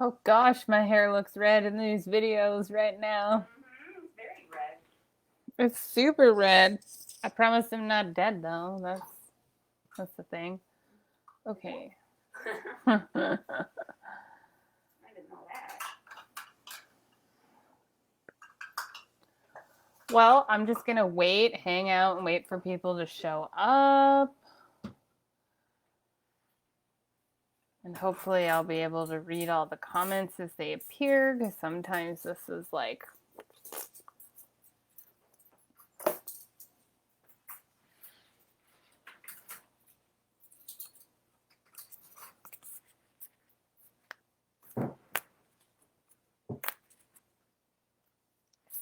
Oh gosh, my hair looks red in these videos right now. It's very red. It's super red. I promise I'm not dead though. That's the thing. Okay. I didn't know that. Well, I'm just gonna wait, hang out, and wait for people to show up. And hopefully I'll be able to read all the comments as they appear, because sometimes this is like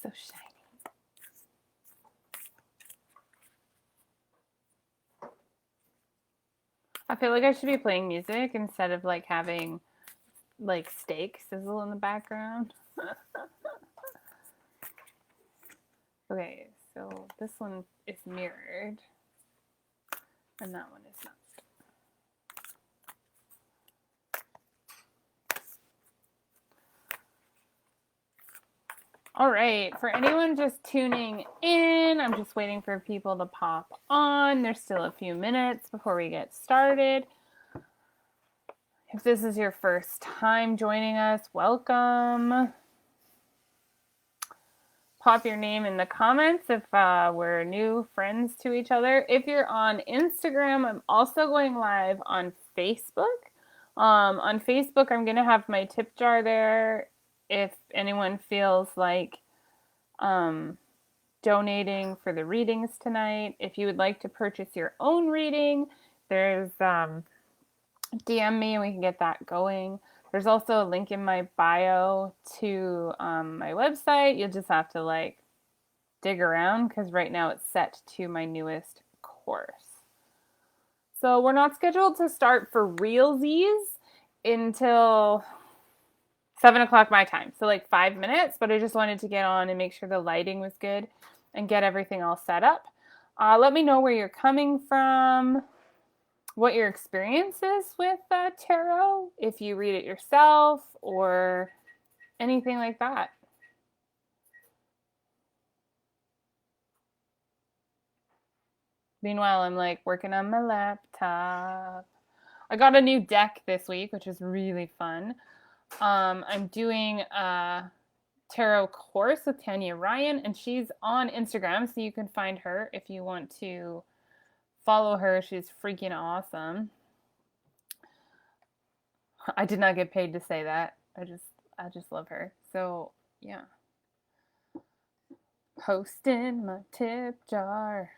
so shiny. I feel like I should be playing music instead of like having like steak sizzle in the background. Okay, so this one is mirrored, and that one is not. All right, for anyone just tuning in, I'm just waiting for people to pop on. There's still a few minutes before we get started. If this is your first time joining us, welcome. Pop your name in the comments if we're new friends to each other. If you're on Instagram, I'm also going live on Facebook. On Facebook, I'm going to have my tip jar there if anyone feels like donating for the readings tonight. If you would like to purchase your own reading, there's DM me and we can get that going. There's also a link in my bio to my website. You'll just have to like dig around because right now it's set to my newest course. So we're not scheduled to start for realsies until 7 o'clock my time. So like 5 minutes, but I just wanted to get on and make sure the lighting was good and get everything all set up. Let me know where you're coming from, what your experience is with tarot, if you read it yourself or anything like that. Meanwhile, I'm like working on my laptop. I got a new deck this week, which is really fun. I'm doing a tarot course with Tanya Ryan, and she's on Instagram, so you can find her if you want to follow her. She's freaking awesome. I did not get paid to say that. I just love her. So yeah. Posting my tip jar.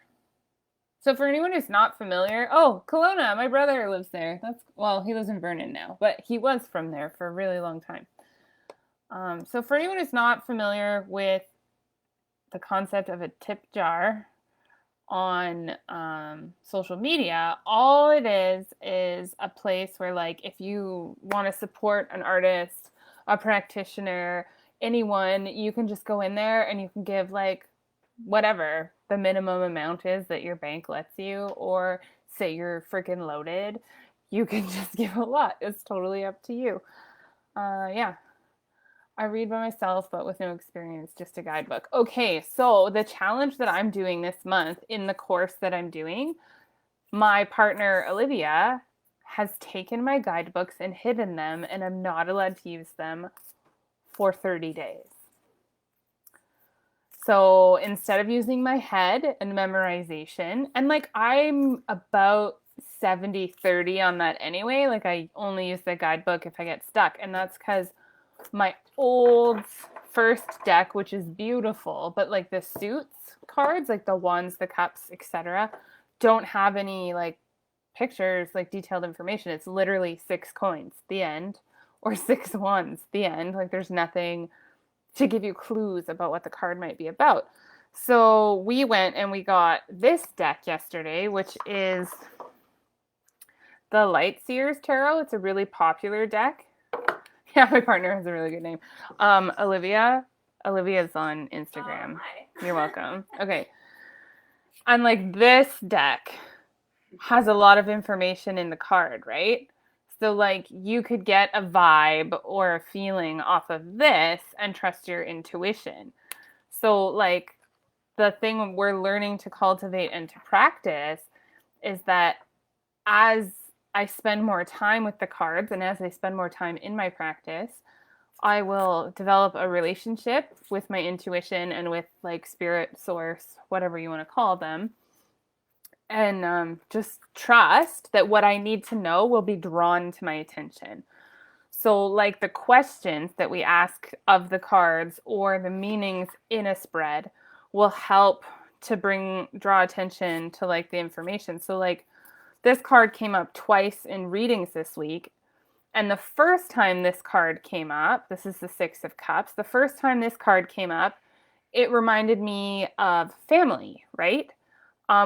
So for anyone who's not familiar, oh, Kelowna, my brother lives there. Well, he lives in Vernon now, but he was from there for a really long time. So for anyone who's not familiar with the concept of a tip jar on social media, all it is a place where, like, if you want to support an artist, a practitioner, anyone, you can just go in there and you can give like whatever the minimum amount is that your bank lets you, or say you're freaking loaded, you can just give a lot. It's totally up to you. Yeah. I read by myself, but with no experience, just a guidebook. Okay, so the challenge that I'm doing this month in the course that I'm doing, my partner Olivia has taken my guidebooks and hidden them, and I'm not allowed to use them for 30 days. So instead of using my head and memorization, and like I'm about 70-30 on that anyway, like I only use the guidebook if I get stuck, and that's because my old first deck, which is beautiful, but like the suits cards, like the wands, the cups, etc., don't have any like pictures, like detailed information. It's literally 6 coins, the end, or 6 wands, the end. Like there's nothing to give you clues about what the card might be about. So we went and we got this deck yesterday, which is the Lightseers Tarot. It's a really popular deck. Yeah, my partner has a really good name. Olivia. Olivia's on Instagram. Hi. You're welcome. Okay. And like this deck has a lot of information in the card, right? So, like, you could get a vibe or a feeling off of this and trust your intuition. So, like, the thing we're learning to cultivate and to practice is that as I spend more time with the cards and as I spend more time in my practice, I will develop a relationship with my intuition and with like spirit, source, whatever you want to call them, and just trust that what I need to know will be drawn to my attention. So, like the questions that we ask of the cards or the meanings in a spread will help to draw attention to like the information. So, like this card came up twice in readings this week. And the first time this card came up, this is the Six of Cups. The first time this card came up, it reminded me of family, right?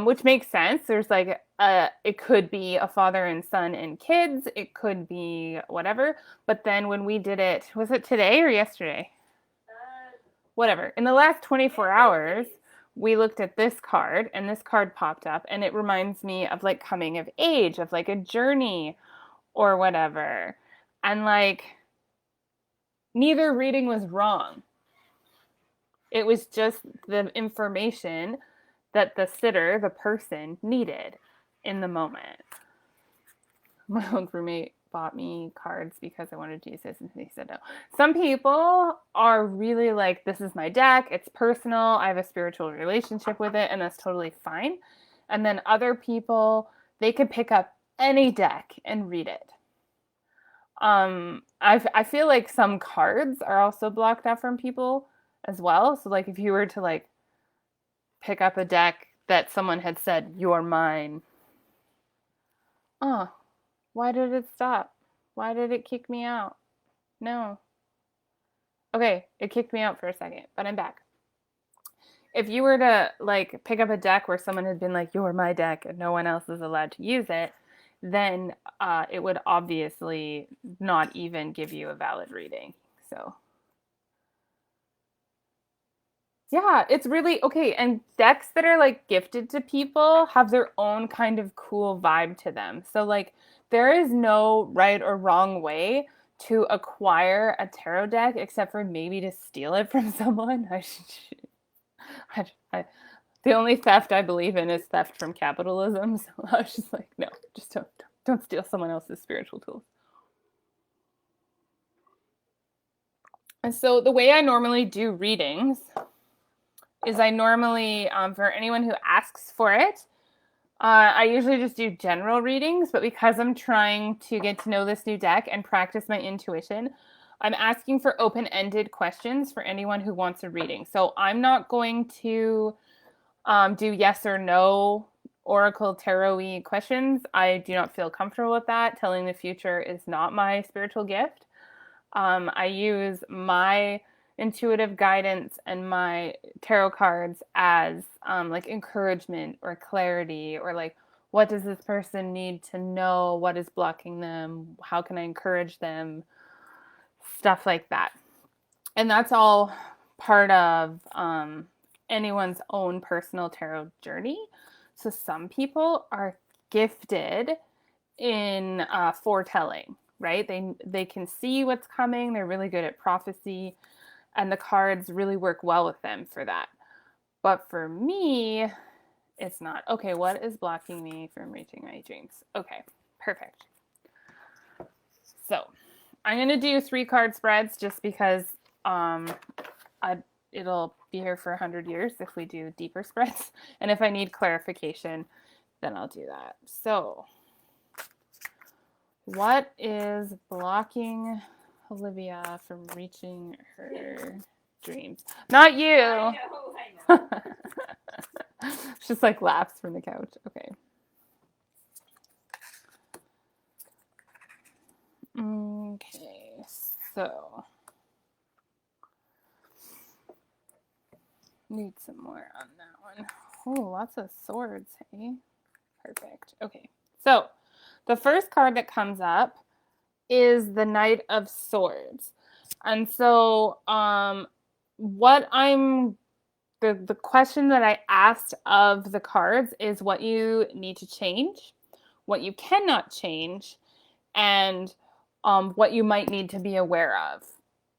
Which makes sense. There's like it could be a father and son and kids. It could be whatever. But then when we did it, was it today or yesterday? Whatever. In the last 24 hours, we looked at this card and this card popped up and it reminds me of like coming of age, of like a journey or whatever. And like neither reading was wrong. It was just the information that the sitter, the person, needed in the moment. My old roommate bought me cards because I wanted Jesus, and he said no. Some people are really like, this is my deck, it's personal, I have a spiritual relationship with it, and that's totally fine. And then other people, they could pick up any deck and read it. I feel like some cards are also blocked out from people as well. So like if you were to like pick up a deck that someone had said, "You're mine." Oh, why did it stop? Why did it kick me out? No. Okay, it kicked me out for a second, but I'm back. If you were to like pick up a deck where someone had been like, "You're my deck," and no one else is allowed to use it, then it would obviously not even give you a valid reading. So yeah, it's really okay. And decks that are like gifted to people have their own kind of cool vibe to them. So, like, there is no right or wrong way to acquire a tarot deck except for maybe to steal it from someone. I, the only theft I believe in is theft from capitalism. So I was just like, no, just don't steal someone else's spiritual tools. And so the way I normally do readings is I normally, for anyone who asks for it, I usually just do general readings, but because I'm trying to get to know this new deck and practice my intuition, I'm asking for open-ended questions for anyone who wants a reading. So I'm not going to do yes or no oracle tarot-y questions. I do not feel comfortable with that. Telling the future is not my spiritual gift. I use my intuitive guidance and my tarot cards as like encouragement or clarity, or like, what does this person need to know? What is blocking them? How can I encourage them? Stuff like that. And that's all part of anyone's own personal tarot journey. So some people are gifted in foretelling, right? They can see what's coming. They're really good at prophecy, and the cards really work well with them for that. But for me, it's not. Okay, what is blocking me from reaching my dreams? Okay, perfect. So I'm going to do 3 card spreads just because it'll be here for 100 years if we do deeper spreads. And if I need clarification, then I'll do that. So what is blocking Olivia from reaching her dreams? Not you. I know. She just like laughs from the couch. Okay. Okay, so need some more on that one. Oh, lots of swords, hey? Perfect. Okay, so the first card that comes up is the Knight of Swords. And so the question that I asked of the cards is what you need to change, what you cannot change, and what you might need to be aware of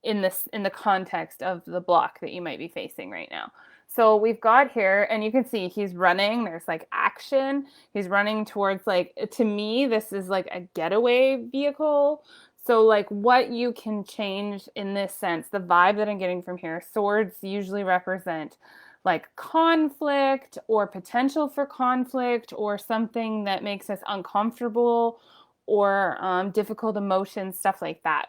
in the context of the block that you might be facing right now. So we've got here, and you can see he's running. There's like action. He's running towards, like, to me, this is like a getaway vehicle. So like what you can change in this sense, the vibe that I'm getting from here, swords usually represent like conflict or potential for conflict or something that makes us uncomfortable or difficult emotions, stuff like that.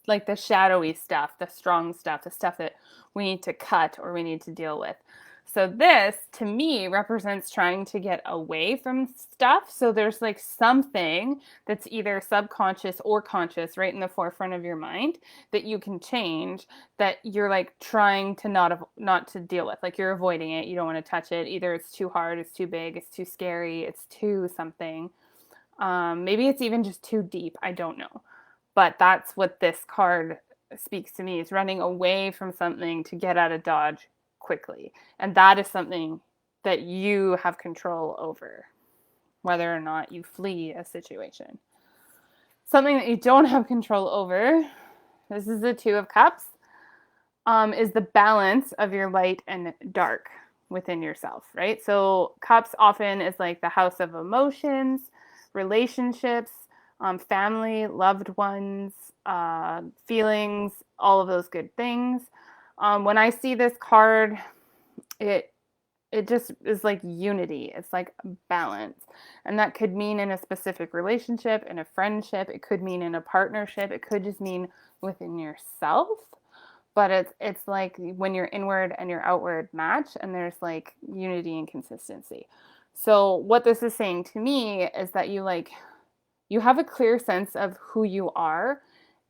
Like the shadowy stuff, the strong stuff, the stuff that we need to cut or we need to deal with. So this, to me, represents trying to get away from stuff. So there's like something that's either subconscious or conscious right in the forefront of your mind that you can change, that you're like trying to not to deal with. Like you're avoiding it. You don't want to touch it. Either it's too hard, it's too big, it's too scary, it's too something. Maybe it's even just too deep. I don't know. But that's what this card speaks to me, is running away from something to get out of dodge quickly. And that is something that you have control over, whether or not you flee a situation. Something that you don't have control over, this is the Two of Cups, is the balance of your light and dark within yourself, right? So cups often is like the house of emotions, relationships, family, loved ones, feelings, all of those good things. When I see this card, it just is like unity. It's like balance. And that could mean in a specific relationship, in a friendship, it could mean in a partnership, it could just mean within yourself. But it's like when your inward and your outward match, and there's like unity and consistency. So what this is saying to me is that you have a clear sense of who you are,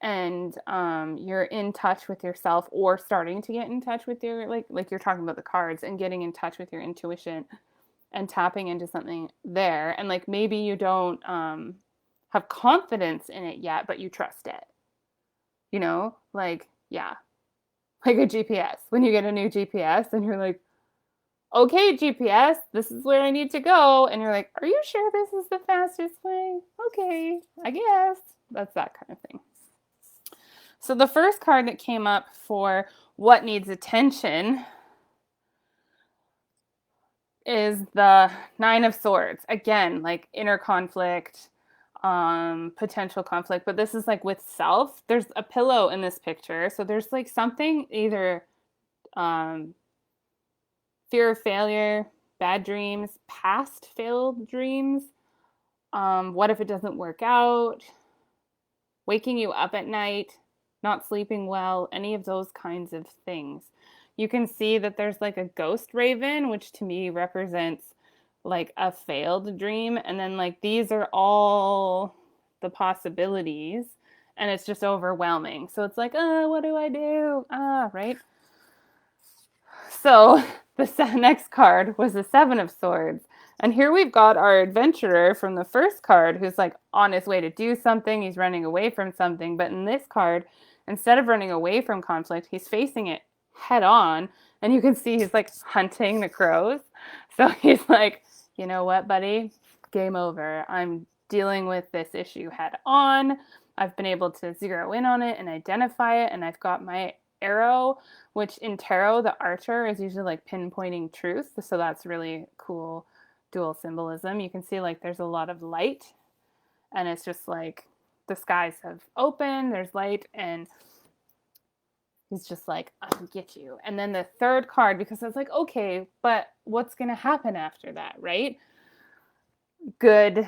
and you're in touch with yourself, or starting to get in touch with your, like you're talking about the cards, and getting in touch with your intuition and tapping into something there. And like maybe you don't have confidence in it yet, but you trust it. You know, like, yeah, like a GPS. When you get a new GPS and you're like, okay, GPS, this is where I need to go. And you're like, are you sure this is the fastest way? Okay, I guess. That's that kind of thing. So the first card that came up for what needs attention is the Nine of Swords. Again, like inner conflict, potential conflict, but this is like with self. There's a pillow in this picture. So there's like something, either fear of failure, bad dreams, past failed dreams. What if it doesn't work out? Waking you up at night, not sleeping well, any of those kinds of things. You can see that there's like a ghost raven, which to me represents like a failed dream. And then like these are all the possibilities, and it's just overwhelming. So it's like, what do I do? Right? So the next card was the Seven of Swords. And here we've got our adventurer from the first card who's like on his way to do something. He's running away from something. But in this card, instead of running away from conflict, he's facing it head on. And you can see he's like hunting the crows. So he's like, you know what, buddy? Game over. I'm dealing with this issue head on. I've been able to zero in on it and identify it. And I've got my arrow, which in tarot, the archer is usually like pinpointing truth. So that's really cool dual symbolism. You can see like there's a lot of light, and it's just like the skies have opened, there's light, and he's just like, I'll get you. And then the third card, because I was like, okay, but what's going to happen after that, right? Good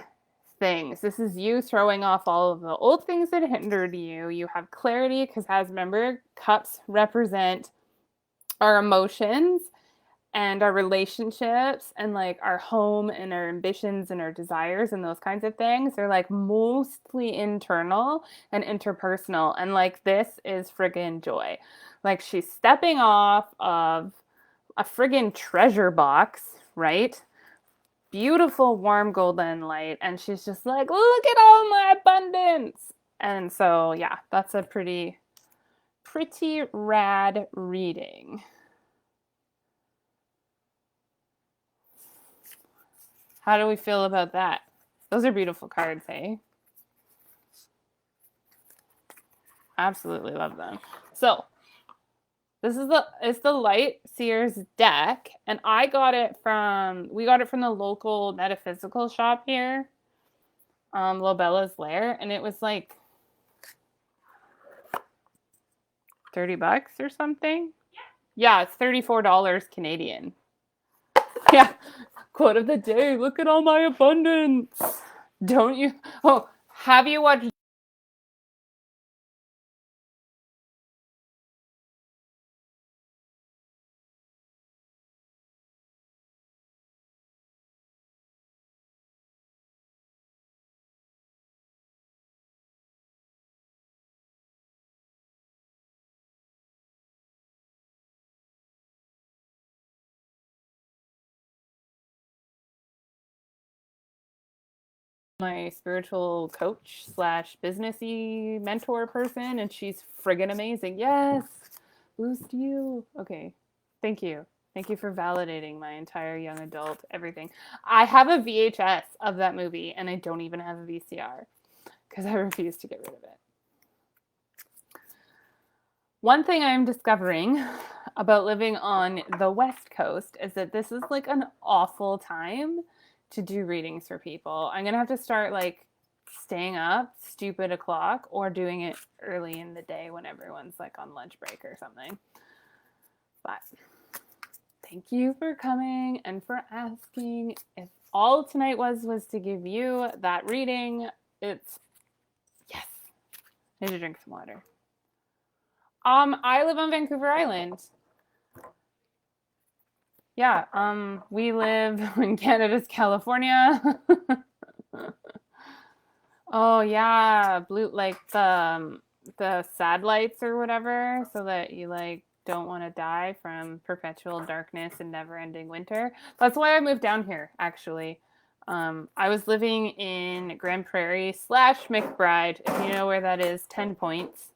things. This is you throwing off all of the old things that hindered you. You have clarity, because as remember, cups represent our emotions and our relationships and like our home and our ambitions and our desires and those kinds of things. They're like mostly internal and interpersonal. And like this is friggin' joy. Like she's stepping off of a friggin' treasure box, right? Beautiful warm golden light. And she's just like, look at all my abundance. And so, yeah, that's a pretty rad reading. How do we feel about that? Those are beautiful cards, eh? Absolutely love them. So this is the Light Sears deck, and we got it from the local metaphysical shop here, Lobella's Lair, and it was like $30 or something. Yeah, it's $34 Canadian. Yeah. Quote of the day, look at all my abundance. Don't you? Oh, have you watched my spiritual coach slash businessy mentor person? And she's friggin' amazing. Yes. Boost you. Okay. Thank you. Thank you for validating my entire young adult everything. I have a VHS of that movie, and I don't even have a VCR because I refuse to get rid of it. One thing I'm discovering about living on the West Coast is that this is like an awful time to do readings for people. I'm going to have to start like staying up stupid o'clock or doing it early in the day when everyone's like on lunch break or something. But thank you for coming and for asking. If all tonight was to give you that reading, it's yes. I need to drink some water. I live on Vancouver Island. Yeah, we live in Canada's California. Oh yeah, blue like the sad lights or whatever, so that you like don't want to die from perpetual darkness and never-ending winter. That's why I moved down here, actually. I was living in Grand Prairie / McBride, if you know where that is, 10 points.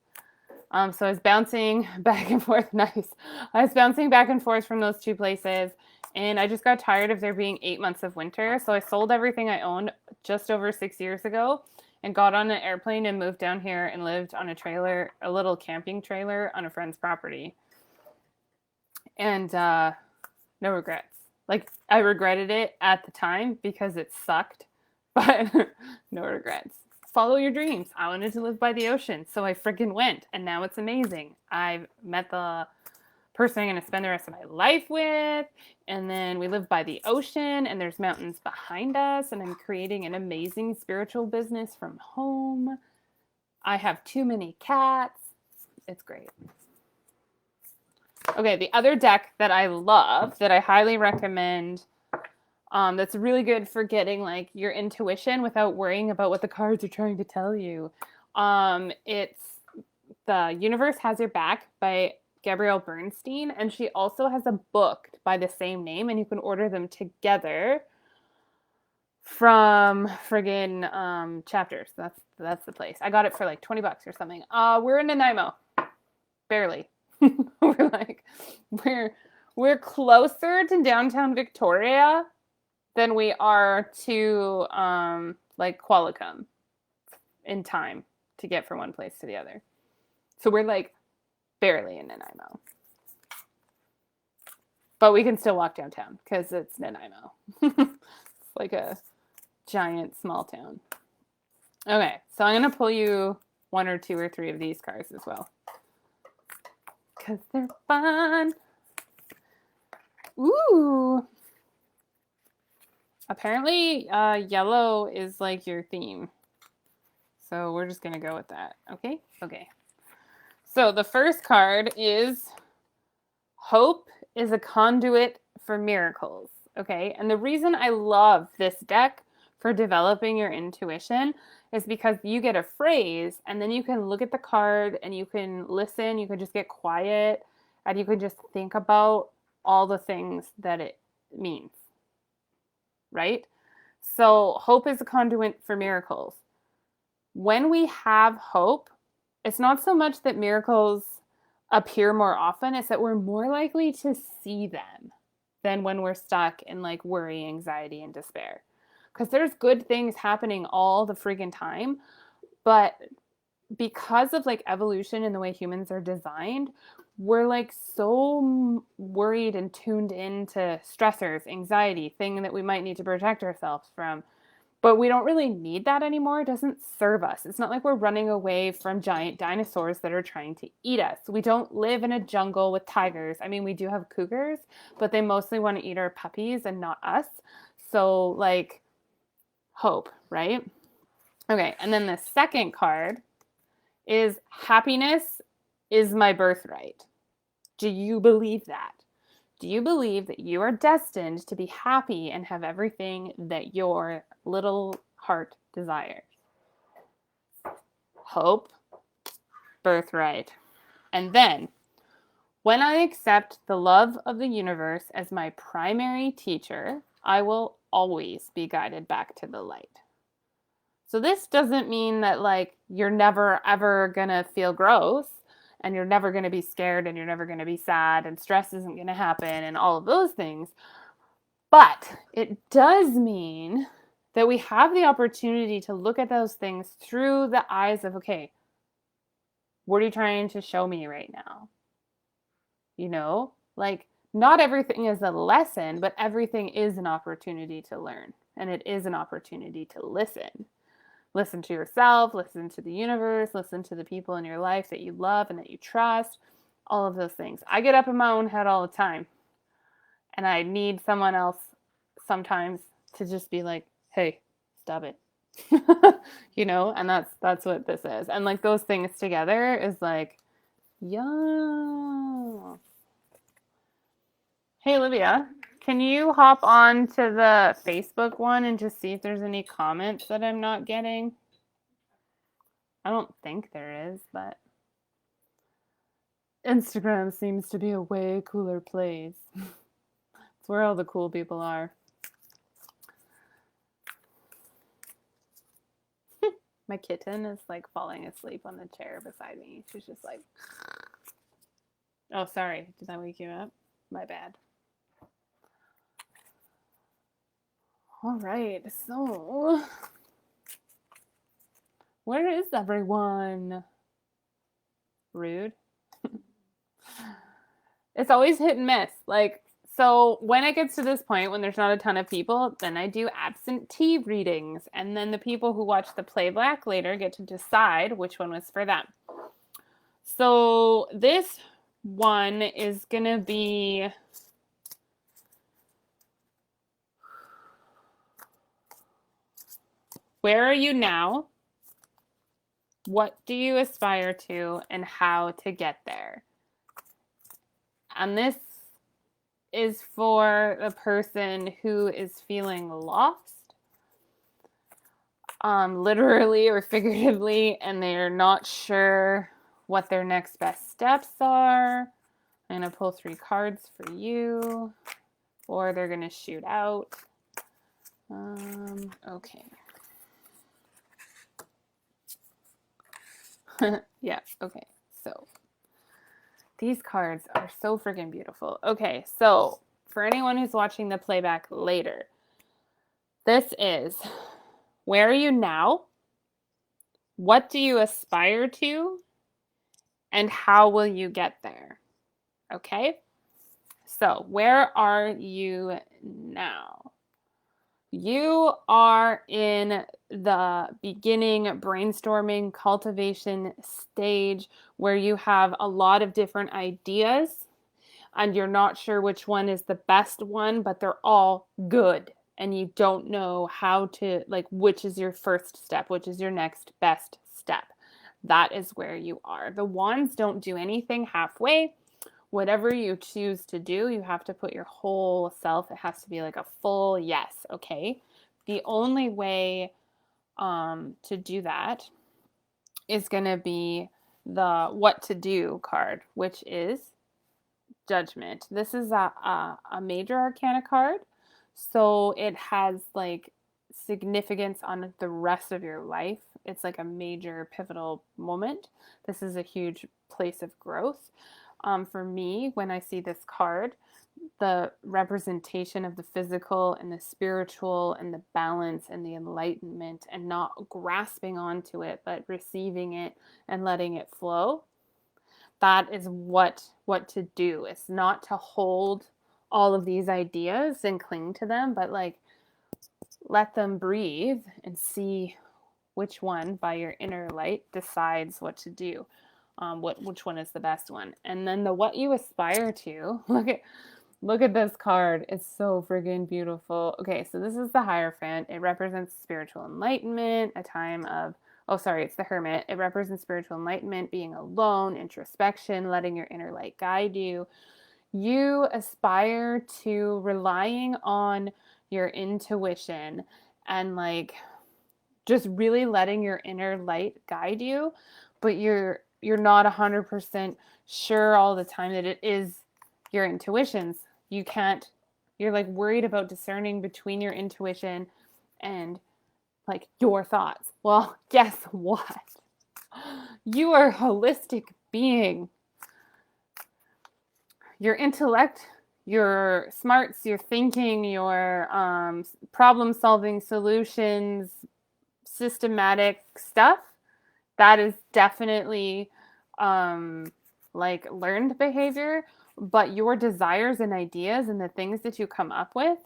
So I was bouncing back and forth. Nice. I was bouncing back and forth from those two places, and I just got tired of there being 8 months of winter. So I sold everything I owned just over 6 years ago and got on an airplane and moved down here and lived on a trailer, a little camping trailer on a friend's property. And no regrets. Like, I regretted it at the time because it sucked, but no regrets. Follow your dreams. I wanted to live by the ocean, so I freaking went, and now it's amazing. I've met the person I'm going to spend the rest of my life with, and then we live by the ocean, and there's mountains behind us, and I'm creating an amazing spiritual business from home. I have too many cats. It's great. Okay, the other deck that I love, that I highly recommend, that's really good for getting like your intuition without worrying about what the cards are trying to tell you. It's The Universe Has Your Back by Gabrielle Bernstein, and she also has a book by the same name, and you can order them together from friggin' Chapters. That's the place. I got it for like $20 or something. We're in Nanaimo, barely. we're closer to downtown Victoria than we are to like Qualicum in time to get from one place to the other. So we're like barely in Nanaimo. But we can still walk downtown because it's Nanaimo. It's like a giant small town. Okay, so I'm going to pull you 1 or 2 or 3 of these cards as well. Because they're fun. Ooh. Apparently, yellow is like your theme. So we're just going to go with that. Okay? Okay. So the first card is Hope is a Conduit for Miracles. Okay? And the reason I love this deck for developing your intuition is because you get a phrase and then you can look at the card and you can listen, you can just get quiet, and you can just think about all the things that it means. Right? So hope is a conduit for miracles. When we have hope, it's not so much that miracles appear more often, it's that we're more likely to see them than when we're stuck in like worry, anxiety, and despair. Because there's good things happening all the friggin' time, but because of like evolution and the way humans are designed, we're like so worried and tuned into stressors, anxiety, thing that we might need to protect ourselves from. But we don't really need that anymore. It doesn't serve us. It's not like we're running away from giant dinosaurs that are trying to eat us. We don't live in a jungle with tigers. I mean, we do have cougars, but they mostly want to eat our puppies and not us. So, like, hope, right? Okay, and then the second card is happiness is my birthright. Do you believe that? Do you believe that you are destined to be happy and have everything that your little heart desires? Hope, birthright. And then, when I accept the love of the universe as my primary teacher, I will always be guided back to the light. So this doesn't mean that like you're never ever gonna feel gross and you're never gonna be scared and you're never gonna be sad and stress isn't gonna happen and all of those things. But it does mean that we have the opportunity to look at those things through the eyes of, okay, what are you trying to show me right now? You know, like not everything is a lesson, but everything is an opportunity to learn. And it is an opportunity to listen. Listen to yourself, listen to the universe, listen to the people in your life that you love and that you trust, all of those things. I get up in my own head all the time, and I need someone else sometimes to just be like, hey, stop it. You know, and that's what this is. And like those things together is like, yeah. Hey, Olivia, can you hop on to the Facebook one and just see if there's any comments that I'm not getting? I don't think there is, but Instagram seems to be a way cooler place. It's where all the cool people are. My kitten is like falling asleep on the chair beside me. She's just like, oh, sorry. Did that wake you up? My bad. All right, so where is everyone? Rude. It's always hit and miss. Like, so when it gets to this point, when there's not a ton of people, then I do absentee readings. And then the people who watch the playback later get to decide which one was for them. So this one is going to be where are you now? What do you aspire to and how to get there? And this is for the person who is feeling lost, literally or figuratively, and they're not sure what their next best steps are. I'm going to pull 3 cards for you, or they're going to shoot out. Okay. Yeah, okay. So these cards are so freaking beautiful. Okay, so for anyone who's watching the playback later, this is where are you now? What do you aspire to? And how will you get there? Okay, so where are you now? You are in the beginning brainstorming cultivation stage where you have a lot of different ideas and you're not sure which one is the best one, but they're all good. And you don't know how to, like, which is your first step, which is your next best step. That is where you are. The wands don't do anything halfway. Whatever you choose to do, you have to put your whole self. It has to be like a full yes, okay? The only way to do that is going to be the what to do card, which is Judgment. This is a major arcana card, so it has like significance on the rest of your life. It's like a major pivotal moment. This is a huge place of growth. For me, when I see this card, the representation of the physical and the spiritual and the balance and the enlightenment, and not grasping onto it, but receiving it and letting it flow. That is what to do. It's not to hold all of these ideas and cling to them, but like let them breathe and see which one by your inner light decides what to do. Which one is the best one. And then the what you aspire to, look at this card. It's so friggin' beautiful. Okay, so this is the Hierophant. It represents spiritual enlightenment, a time of, oh, sorry, it's the Hermit. It represents spiritual enlightenment, being alone, introspection, letting your inner light guide you. You aspire to relying on your intuition and like just really letting your inner light guide you, but you're not 100% sure all the time that it is your intuitions. You're like worried about discerning between your intuition and like your thoughts. Well, guess what? You are a holistic being. Your intellect, your smarts, your thinking, your problem solving solutions, systematic stuff, that is definitely like learned behavior. But your desires and ideas and the things that you come up with,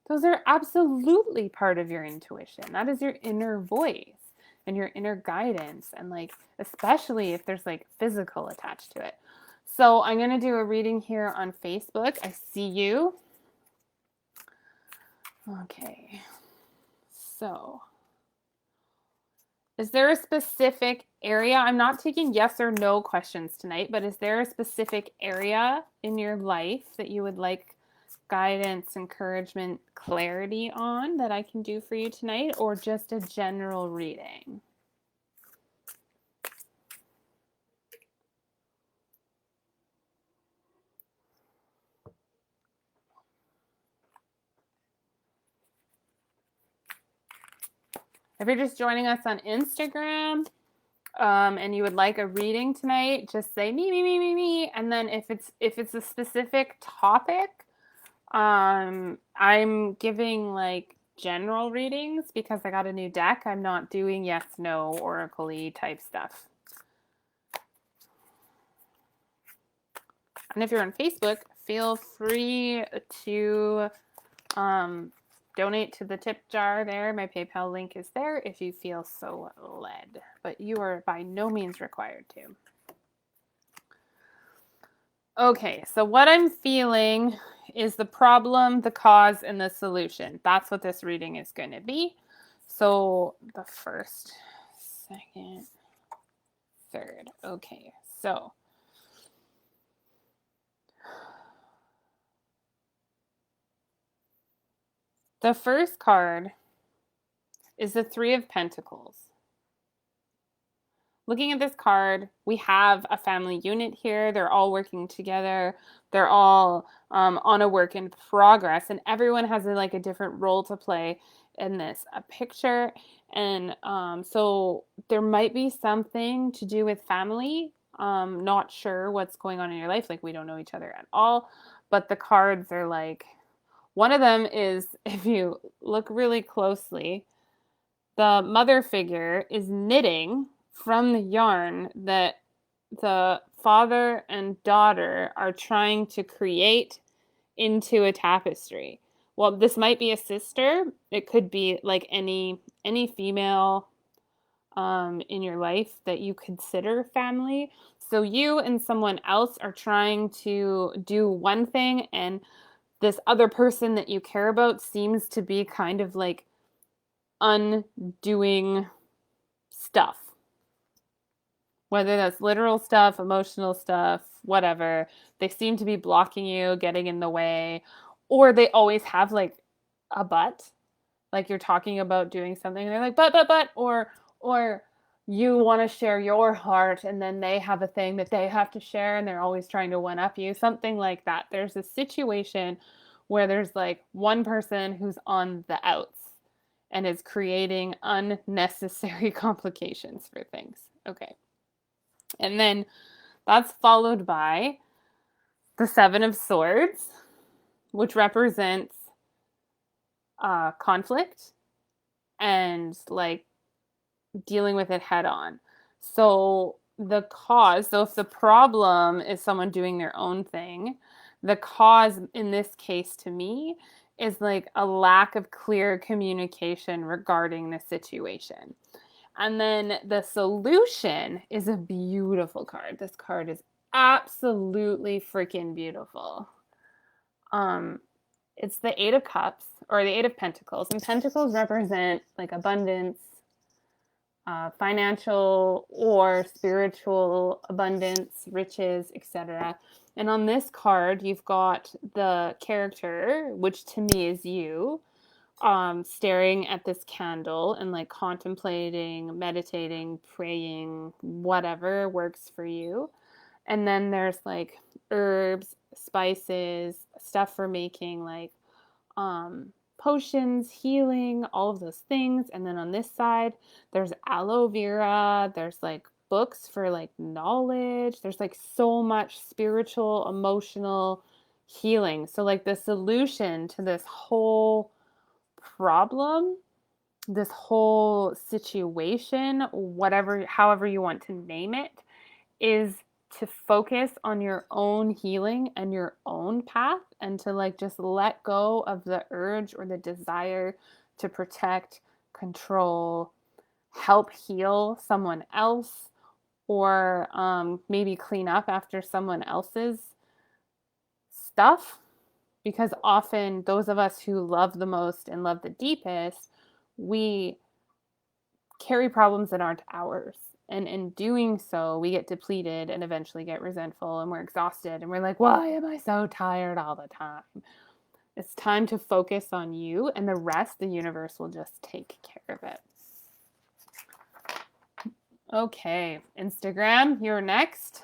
those are absolutely part of your intuition. That is your inner voice and your inner guidance, and like especially if there's like physical attached to it. So I'm going to do a reading here on Facebook. I see you. Okay. So is there a specific area? I'm not taking yes or no questions tonight, but is there a specific area in your life that you would like guidance, encouragement, clarity on that I can do for you tonight, or just a general reading? If you're just joining us on Instagram and you would like a reading tonight, just say me. And then if it's a specific topic, I'm giving like general readings because I got a new deck. I'm not doing yes, no, oracle-y type stuff. And if you're on Facebook, feel free to donate to the tip jar there. My PayPal link is there if you feel so led, but you are by no means required to. Okay, so what I'm feeling is the problem, the cause, and the solution. That's what this reading is going to be. So the first, second, third. Okay, so the first card is the Three of Pentacles. Looking at this card, we have a family unit here. They're all working together. They're all on a work in progress, and everyone has a different role to play in this picture. And so there might be something to do with family. Not sure what's going on in your life. Like, we don't know each other at all, but the cards are like, one of them is, if you look really closely, the mother figure is knitting from the yarn that the father and daughter are trying to create into a tapestry. Well, this might be a sister. It could be like any female in your life that you consider family. So you and someone else are trying to do one thing, and this other person that you care about seems to be kind of like undoing stuff. Whether that's literal stuff, emotional stuff, whatever. They seem to be blocking you, getting in the way, or they always have like a but. Like you're talking about doing something and they're like, but, or you want to share your heart and then they have a thing that they have to share and they're always trying to one up you, something like that. There's a situation where there's like one person who's on the outs and is creating unnecessary complications for things. Okay. And then that's followed by the Seven of Swords. which represents conflict and like dealing with it head on. So the cause, so if the problem is someone doing their own thing, the cause in this case to me is like a lack of clear communication regarding the situation. And then the solution is a beautiful card. This card is absolutely freaking beautiful. Um, it's the Eight of Cups or the Eight of Pentacles, and Pentacles represent like abundance, financial or spiritual abundance, riches, etc. And on this card, you've got the character, which to me is you, staring at this candle and like contemplating, meditating, praying, whatever works for you. And then there's like herbs, spices, stuff for making like potions, healing, all of those things. And then on this side, there's aloe vera, there's like books for like knowledge, there's like so much spiritual, emotional healing. So, like, the solution to this whole problem, this whole situation, whatever, however you want to name it, is to focus on your own healing and your own path, and to like just let go of the urge or the desire to protect, control, help heal someone else, or maybe clean up after someone else's stuff. Because often those of us who love the most and love the deepest, we carry problems that aren't ours. And in doing so, we get depleted and eventually get resentful, and we're exhausted and we're like, why am I so tired all the time? It's time to focus on you, and the rest, the universe will just take care of it. Okay, Instagram, you're next.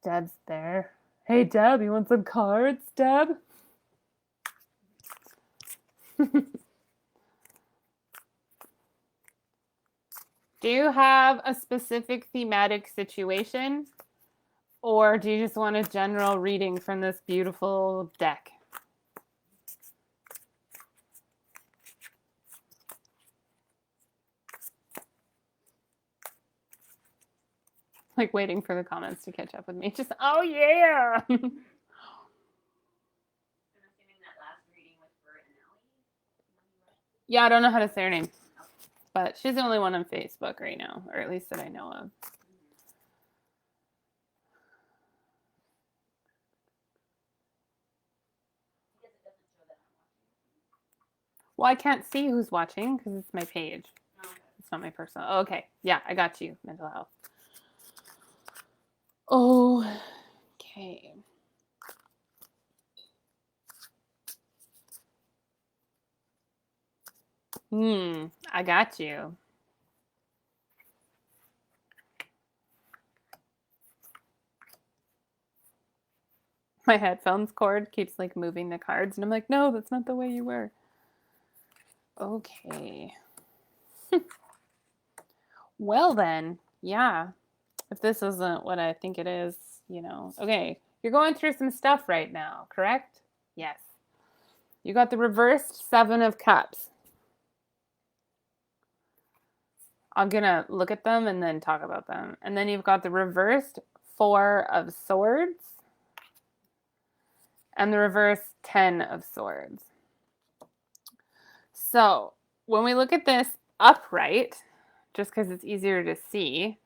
Deb's there. Hey, Deb, you want some cards, Deb? Do you have a specific thematic situation, or do you just want a general reading from this beautiful deck? Like waiting for the comments to catch up with me. Just, oh yeah! I'm assuming that last reading was for Anneli. Yeah, I don't know how to say her name, but she's the only one on Facebook right now, or at least that I know of. Because it doesn't show that I'm watching. Well, I can't see who's watching because it's my page. Oh, okay. It's not my personal. Oh, okay. Yeah, I got you. Mental health. Okay. I got you. My headphones cord keeps like moving the cards, and I'm like, no, that's not the way you were. Okay. Well then, yeah. If this isn't what I think it is, you know. Okay, you're going through some stuff right now, correct? Yes. You got the reversed Seven of Cups. I'm gonna look at them and then talk about them. And then you've got the reversed Four of Swords and the reverse 10 of Swords. So when we look at this upright, just because it's easier to see,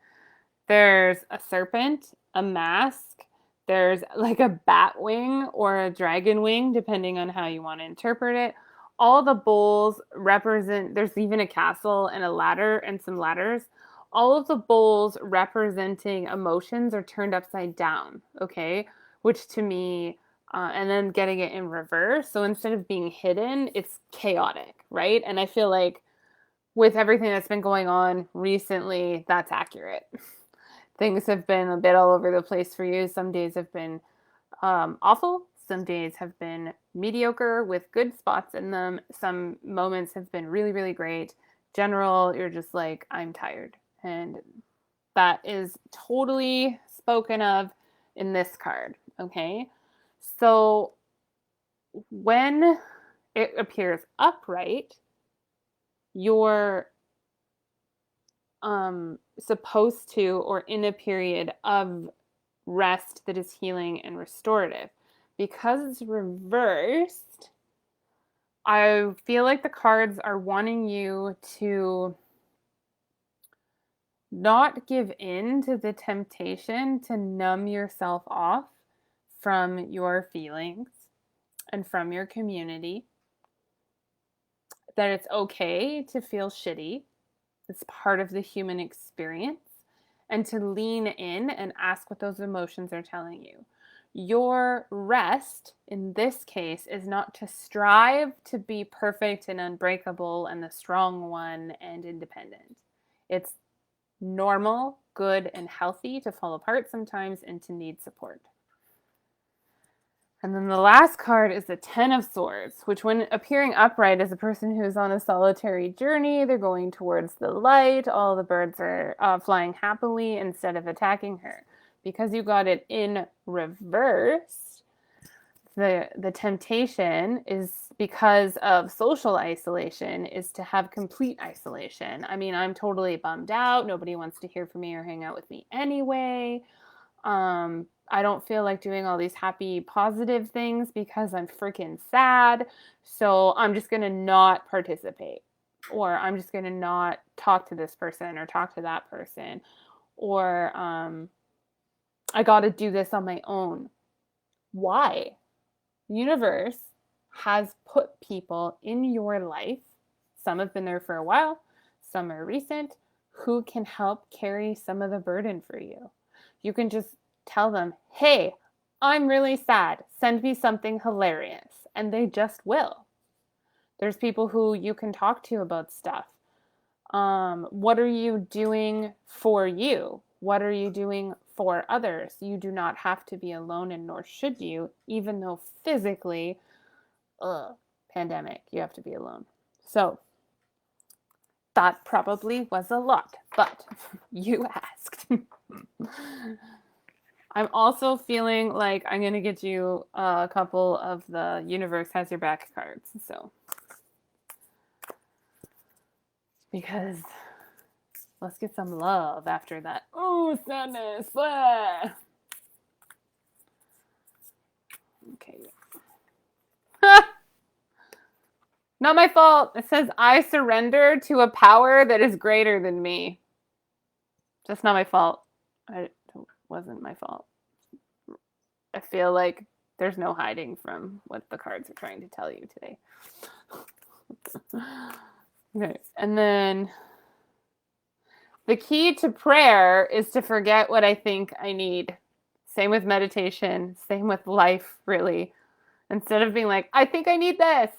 there's a serpent, a mask, there's like a bat wing or a dragon wing, depending on how you want to interpret it. All the bowls represent, there's even a castle and a ladder and some ladders. All of the bowls representing emotions are turned upside down, okay? Which to me, and then getting it in reverse. So instead of being hidden, it's chaotic, right? And I feel like with everything that's been going on recently, that's accurate. Things have been a bit all over the place for you. Some days have been awful. Some days have been mediocre with good spots in them. Some moments have been really, really great. General, you're just like, I'm tired. And that is totally spoken of in this card, okay? So when it appears upright, you're supposed to, or in a period of rest that is healing and restorative. Because it's reversed, I feel like the cards are wanting you to not give in to the temptation to numb yourself off from your feelings and from your community. That it's okay to feel shitty. It's part of the human experience. And to lean in and ask what those emotions are telling you. Your rest, in this case, is not to strive to be perfect and unbreakable and the strong one and independent. It's normal, good, and healthy to fall apart sometimes and to need support. And then the last card is the Ten of Swords, which when appearing upright is a person who's on a solitary journey. They're going towards the light. All the birds are flying happily instead of attacking her. Because you got it in reverse, the temptation is, because of social isolation, is to have complete isolation. I mean, I'm totally bummed out. Nobody wants to hear from me or hang out with me anyway. I don't feel like doing all these happy, positive things because I'm freaking sad. So I'm just going to not participate. Or I'm just going to not talk to this person or talk to that person. Or I got to do this on my own. Why? The universe has put people in your life. Some have been there for a while. Some are recent. Who can help carry some of the burden for you? You can just tell them, hey, I'm really sad. Send me something hilarious. And they just will. There's people who you can talk to about stuff. What are you doing for you? What are you doing for others? You do not have to be alone, and nor should you, even though physically, pandemic, you have to be alone. So that probably was a lot, but you asked. I'm also feeling like I'm going to get you a couple of the Universe Has Your Back cards. So, because let's get some love after that. Oh, sadness. Blah. Okay. Not my fault. It says, I surrender to a power that is greater than me. That's not my fault. It wasn't my fault. I feel like there's no hiding from what the cards are trying to tell you today. Okay, and then the key to prayer is to forget what I think I need. Same with meditation, same with life, really. Instead of being like, I think I need this.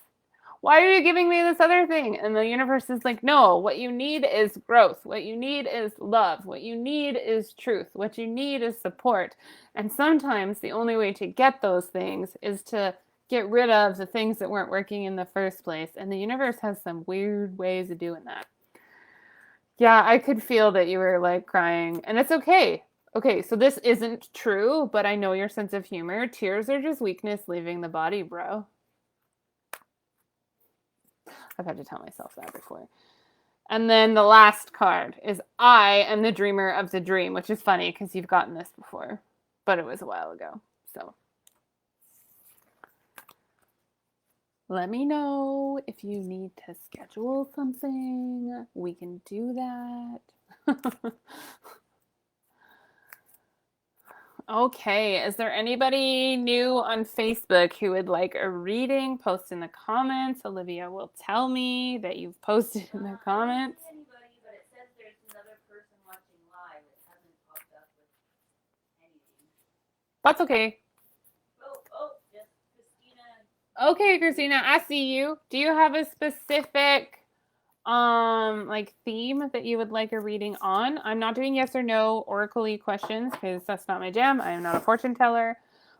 Why are you giving me this other thing? And the universe is like, no, what you need is growth. What you need is love. What you need is truth. What you need is support. And sometimes the only way to get those things is to get rid of the things that weren't working in the first place. And the universe has some weird ways of doing that. Yeah, I could feel that you were like crying, and it's okay. Okay, so this isn't true, but I know your sense of humor. Tears are just weakness leaving the body, bro. I've had to tell myself that before. And then the last card is I am the dreamer of the dream, which is funny because you've gotten this before, but it was a while ago. So let me know if you need to schedule something. We can do that. Okay, is there anybody new on Facebook who would like a reading? Post in the comments. Olivia will tell me that you've posted in the comments. I don't see anybody, but it says there's another person watching live. It hasn't popped up with anything. That's okay. Oh, just Christina. Okay, Christina, I see you. Do you have a specific like theme that you would like a reading on? I'm not doing yes or no oracle-y questions because that's not my jam. I am not a fortune teller,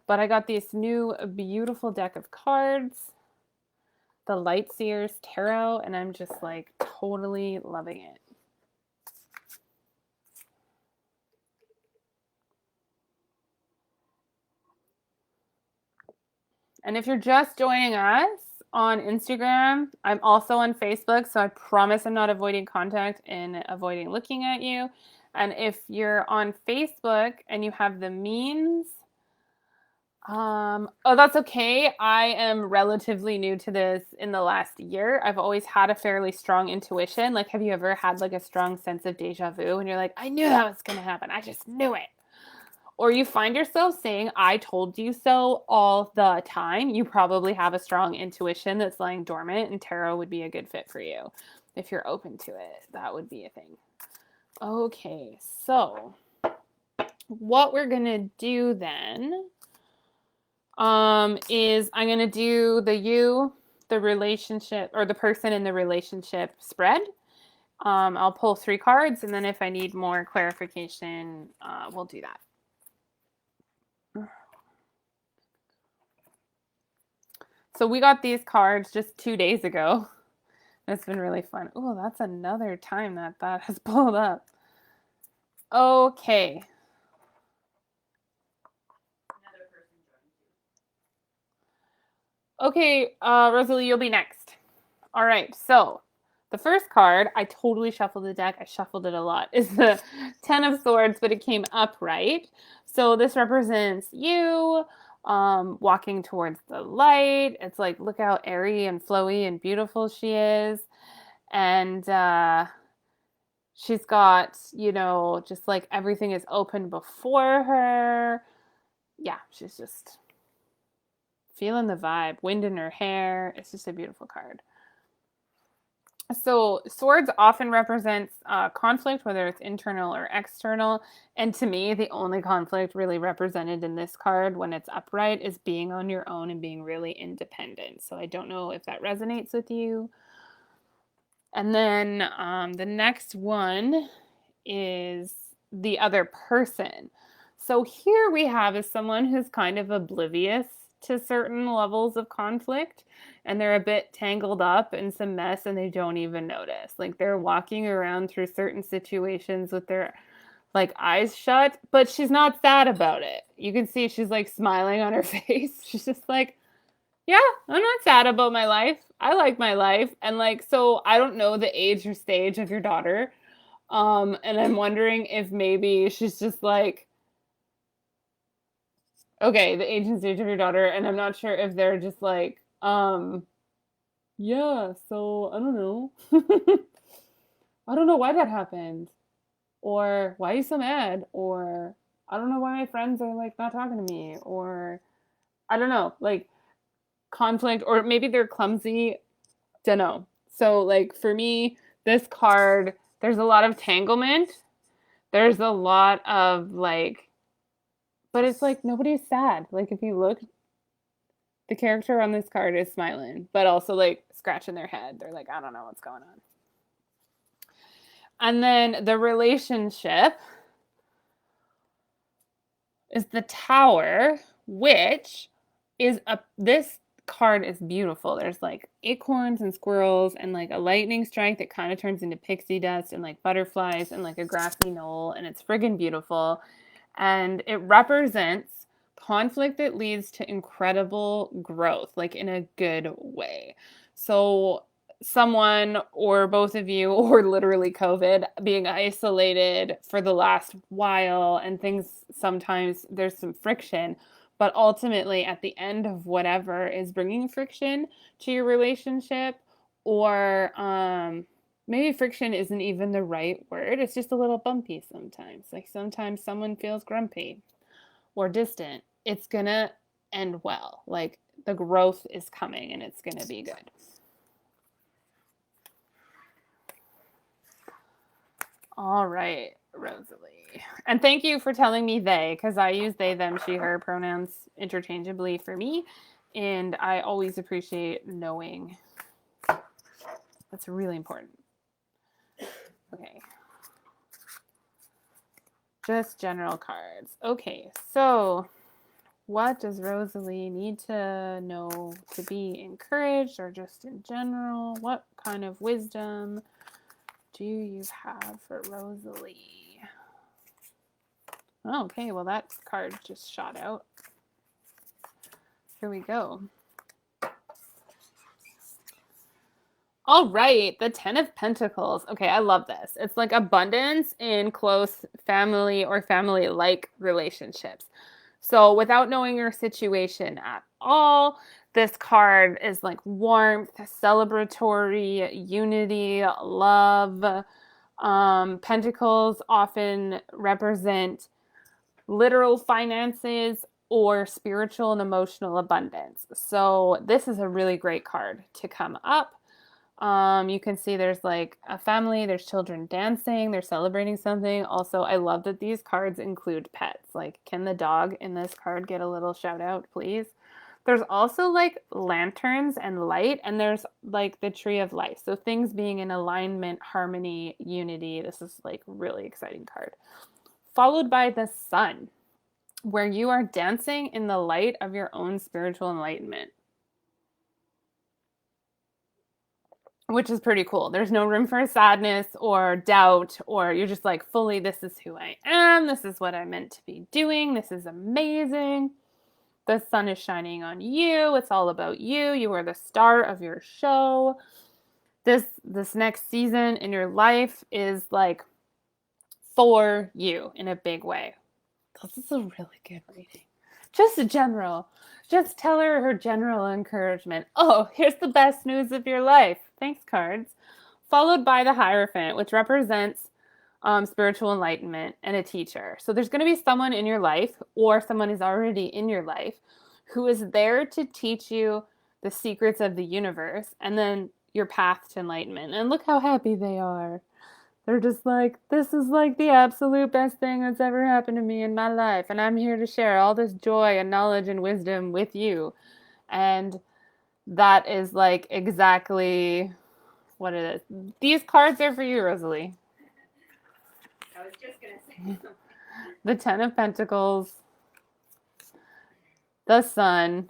but I got this new beautiful deck of cards, the Lightseers Tarot, and I'm just like totally loving it. And if you're just joining us on Instagram, I'm also on Facebook, so I promise I'm not avoiding contact and avoiding looking at you. And if you're on Facebook and you have the means, that's okay. I am relatively new to this in the last year. I've always had a fairly strong intuition. Like, have you ever had like a strong sense of deja vu and you're like, I knew that was going to happen. I just knew it. Or you find yourself saying, I told you so all the time. You probably have a strong intuition that's lying dormant, and tarot would be a good fit for you. If you're open to it, that would be a thing. Okay, so what we're going to do then is I'm going to do the relationship, or the person in the relationship spread. I'll pull 3 cards, and then if I need more clarification, we'll do that. So we got these cards just 2 days ago. It's been really fun. Oh, that's another time that has pulled up. Okay. Okay, Rosalie, you'll be next. All right, so the first card, I totally shuffled the deck. I shuffled it a lot. Is the 10 of Swords, but it came upright. So this represents you walking towards the light. It's like, look how airy and flowy and beautiful she is. And she's got, just like everything is open before her. Yeah, she's just feeling the vibe. Wind in her hair. It's just a beautiful card. So swords often represents conflict, whether it's internal or external. And to me, the only conflict really represented in this card when it's upright is being on your own and being really independent. So I don't know if that resonates with you. And then the next one is the other person. So here we have is someone who's kind of oblivious to certain levels of conflict, and they're a bit tangled up in some mess and they don't even notice. Like, they're walking around through certain situations with their like eyes shut, but she's not sad about it. You can see she's like smiling on her face. She's just like, yeah, I'm not sad about my life. I like my life. And like, so I don't know the age or stage of your daughter. And I'm wondering if maybe she's just like, okay, the age and stage of your daughter, and I'm not sure if they're just like, yeah, so I don't know. I don't know why that happened. Or why are you so mad? Or I don't know why my friends are like not talking to me. Or I don't know, like conflict, or maybe they're clumsy. Don't know. So like for me, this card, there's a lot of tanglement. There's a lot of like, but it's like nobody's sad. Like if you look, the character on this card is smiling, but also like scratching their head. They're like, I don't know what's going on. And then the relationship is the Tower, which is this card is beautiful. There's like acorns and squirrels and like a lightning strike that kind of turns into pixie dust and like butterflies and like a grassy knoll, and it's friggin' beautiful. And it represents conflict that leads to incredible growth, like in a good way. So someone or both of you, or literally COVID, being isolated for the last while, and things, sometimes there's some friction, but ultimately at the end of whatever is bringing friction to your relationship, or maybe friction isn't even the right word, it's just a little bumpy sometimes. Like sometimes someone feels grumpy or distant. It's gonna end well. Like the growth is coming and it's gonna be good. All right, Rosalie. And thank you for telling me they, because I use they, them, she, her pronouns interchangeably for me. And I always appreciate knowing. That's really important. Okay. Just general cards. Okay, so what does Rosalie need to know to be encouraged, or just in general? What kind of wisdom do you have for Rosalie? Okay, well that card just shot out. Here we go. All right, the Ten of Pentacles. Okay, I love this. It's like abundance in close family or family-like relationships. So without knowing your situation at all, this card is like warmth, celebratory, unity, love. Pentacles often represent literal finances or spiritual and emotional abundance. So this is a really great card to come up. You can see there's like a family, there's children dancing, they're celebrating something. Also, I love that these cards include pets. Like, can the dog in this card get a little shout out, please? There's also like lanterns and light, and there's like the tree of life. So things being in alignment, harmony, unity. This is like really exciting card. Followed by the sun, where you are dancing in the light of your own spiritual enlightenment, which is pretty cool. There's no room for sadness or doubt, or you're just like fully, this is who I am. This is what I'm meant to be doing. This is amazing. The sun is shining on you. It's all about you. You are the star of your show. This next season in your life is like for you in a big way. This is a really good reading. Just a general. Just tell her general encouragement. Oh, here's the best news of your life. Thanks, cards. Followed by the Hierophant, which represents spiritual enlightenment and a teacher. So there's going to be someone in your life, or someone is already in your life, who is there to teach you the secrets of the universe and then your path to enlightenment. And look how happy they are. They're just like, this is like the absolute best thing that's ever happened to me in my life. And I'm here to share all this joy and knowledge and wisdom with you. And that is like exactly what it is. These cards are for you, Rosalie. I was just going to say. The Ten of Pentacles, the Sun,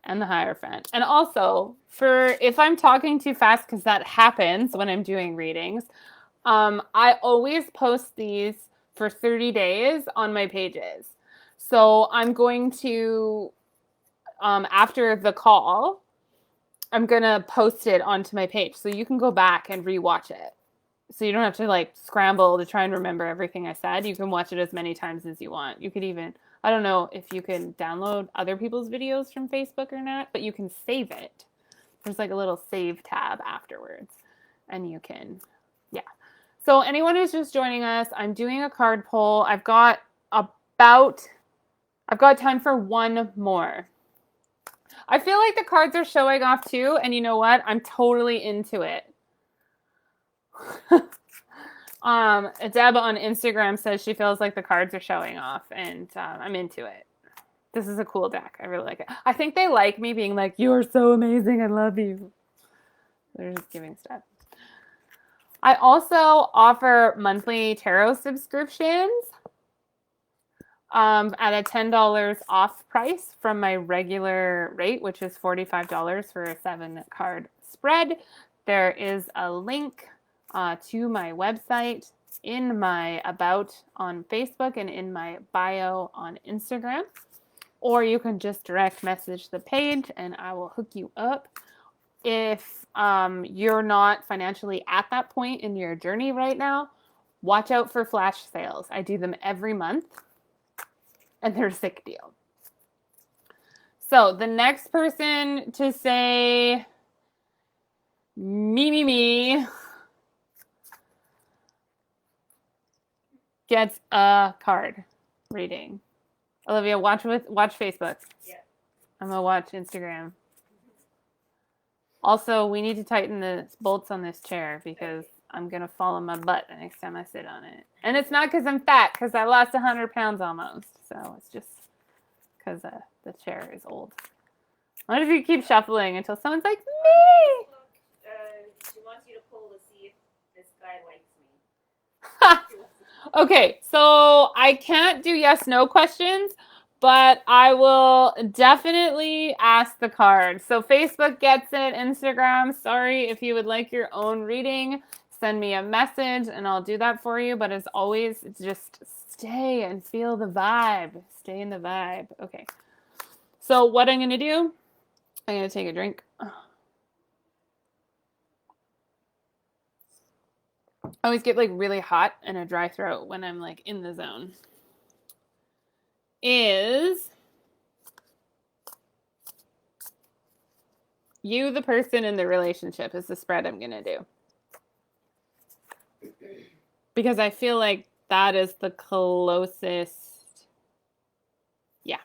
and the Hierophant. And also, for if I'm talking too fast, because that happens when I'm doing readings, I always post these for 30 days on my pages. So I'm going to, after the call, I'm going to post it onto my page. So you can go back and rewatch it. So you don't have to like scramble to try and remember everything I said. You can watch it as many times as you want. You could even, I don't know if you can download other people's videos from Facebook or not, but you can save it. There's like a little save tab afterwards, and you can, yeah. So anyone who's just joining us, I'm doing a card poll. I've got time for one more. I feel like the cards are showing off too, and you know what? I'm totally into it. Deb on Instagram says she feels like the cards are showing off, and I'm into it. This is a cool deck. I really like it. I think they like me being like, you are so amazing. I love you. They're just giving stuff. I also offer monthly tarot subscriptions at a $10 off price from my regular rate, which is $45 for a 7-card spread. There is a link to my website in my About on Facebook and in my bio on Instagram. Or you can just direct message the page and I will hook you up. If you're not financially at that point in your journey right now, watch out for flash sales. I do them every month and they're a sick deal. So the next person to say me gets a card reading. Olivia, watch Facebook. Yeah. I'm gonna watch Instagram. Also, we need to tighten the bolts on this chair because I'm gonna fall on my butt the next time I sit on it. And it's not because I'm fat, because I lost 100 pounds almost. So it's just because the chair is old. What if you keep shuffling until someone's like, me? She wants you to pull to see if this guy likes me. Okay, so I can't do yes/no questions, but I will definitely ask the card. So Facebook gets it, Instagram, sorry, if you would like your own reading, send me a message and I'll do that for you. But as always, just stay and feel the vibe. Stay in the vibe. Okay. So what I'm going to do, I'm going to take a drink. I always get like really hot and a dry throat when I'm like in the zone. Is you the person in the relationship is the spread I'm going to do. Because I feel like that is the closest. Yeah.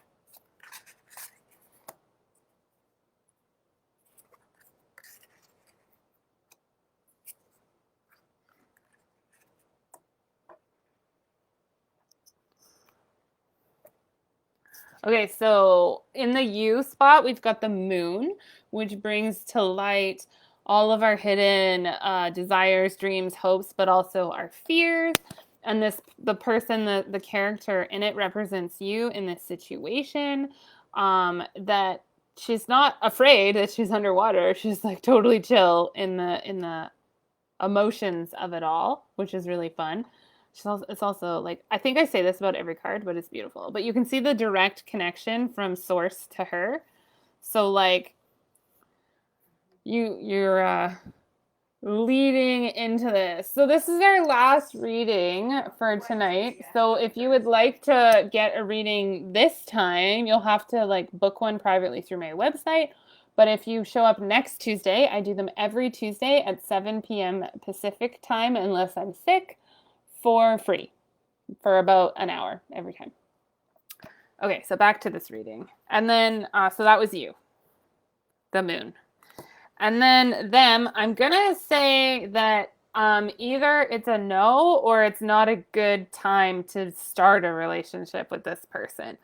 Okay, so in the U spot, we've got the moon, which brings to light all of our hidden desires, dreams, hopes, but also our fears. And the person, the character in it represents you in this situation. That she's not afraid that she's underwater. She's like totally chill in the emotions of it all, which is really fun. It's also like, I think I say this about every card, but it's beautiful. But you can see the direct connection from source to her. So like you're leading into this. So this is our last reading for tonight. So if you would like to get a reading this time, you'll have to like book one privately through my website. But if you show up next Tuesday, I do them every Tuesday at 7 p.m. Pacific time, unless I'm sick, for free for about an hour every time. Okay, so back to this reading. And then, so that was you, the moon. And then them, I'm going to say that either it's a no or it's not a good time to start a relationship with this person,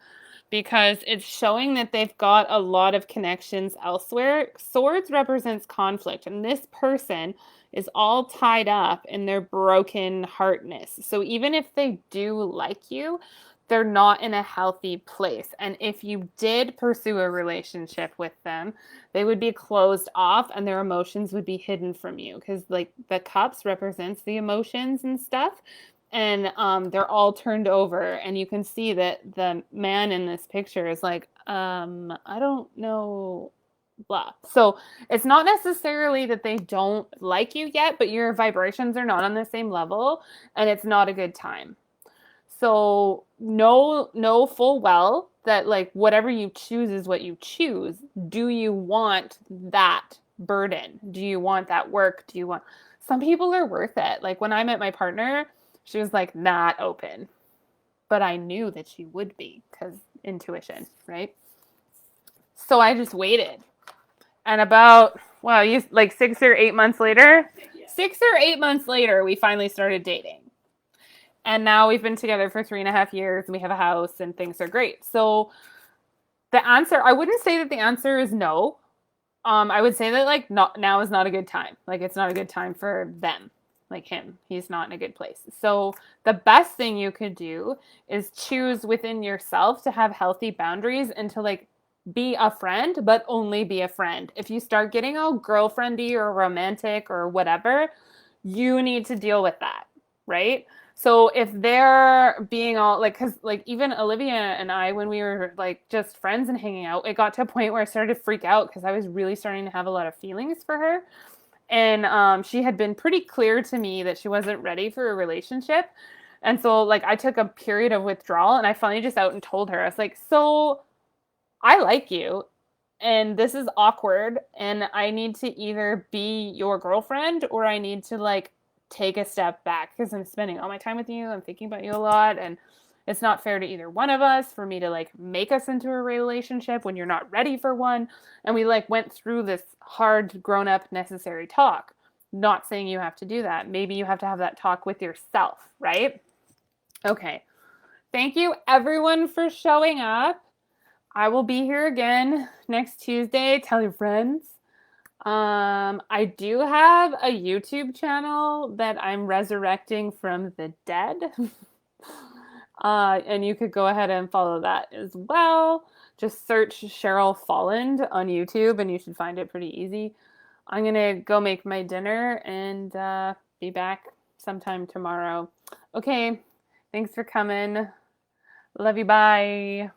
because it's showing that they've got a lot of connections elsewhere. Swords represents conflict, and this person is all tied up in their broken heartness. So even if they do like you, they're not in a healthy place. And if you did pursue a relationship with them, they would be closed off and their emotions would be hidden from you, because like the cups represents the emotions and stuff. And they're all turned over, and you can see that the man in this picture is like, I don't know, blah. So it's not necessarily that they don't like you yet, but your vibrations are not on the same level, and it's not a good time. So know full well that like whatever you choose is what you choose. Do you want that burden? Do you want that work? Do you want... Some people are worth it. Like when I met my partner, she was like not open, but I knew that she would be, because intuition, right? So I just waited. And about, well, like 6 or 8 months later, 6 or 8 months later, we finally started dating. And now we've been together for 3.5 years, and we have a house, and things are great. So the answer, I wouldn't say that the answer is no. I would say that like now is not a good time. Like it's not a good time for them, like him. He's not in a good place. So the best thing you could do is choose within yourself to have healthy boundaries and to like be a friend, but only be a friend. If you start getting all girlfriendy or romantic or whatever, you need to deal with that, right? So if they're being all like, because like even Olivia and I, when we were like just friends and hanging out, it got to a point where I started to freak out because I was really starting to have a lot of feelings for her. And she had been pretty clear to me that she wasn't ready for a relationship. And so like I took a period of withdrawal, and I finally just out and told her, I was like, so I like you, and this is awkward, and I need to either be your girlfriend or I need to like take a step back, because I'm spending all my time with you. I'm thinking about you a lot, and it's not fair to either one of us for me to like make us into a relationship when you're not ready for one. And we like went through this hard grown up necessary talk. Not saying you have to do that. Maybe you have to have that talk with yourself, right? Okay. Thank you everyone for showing up. I will be here again next Tuesday. Tell your friends. I do have a YouTube channel that I'm resurrecting from the dead. And you could go ahead and follow that as well. Just search Cheryl Folland on YouTube and you should find it pretty easy. I'm going to go make my dinner and be back sometime tomorrow. Okay, thanks for coming. Love you, bye.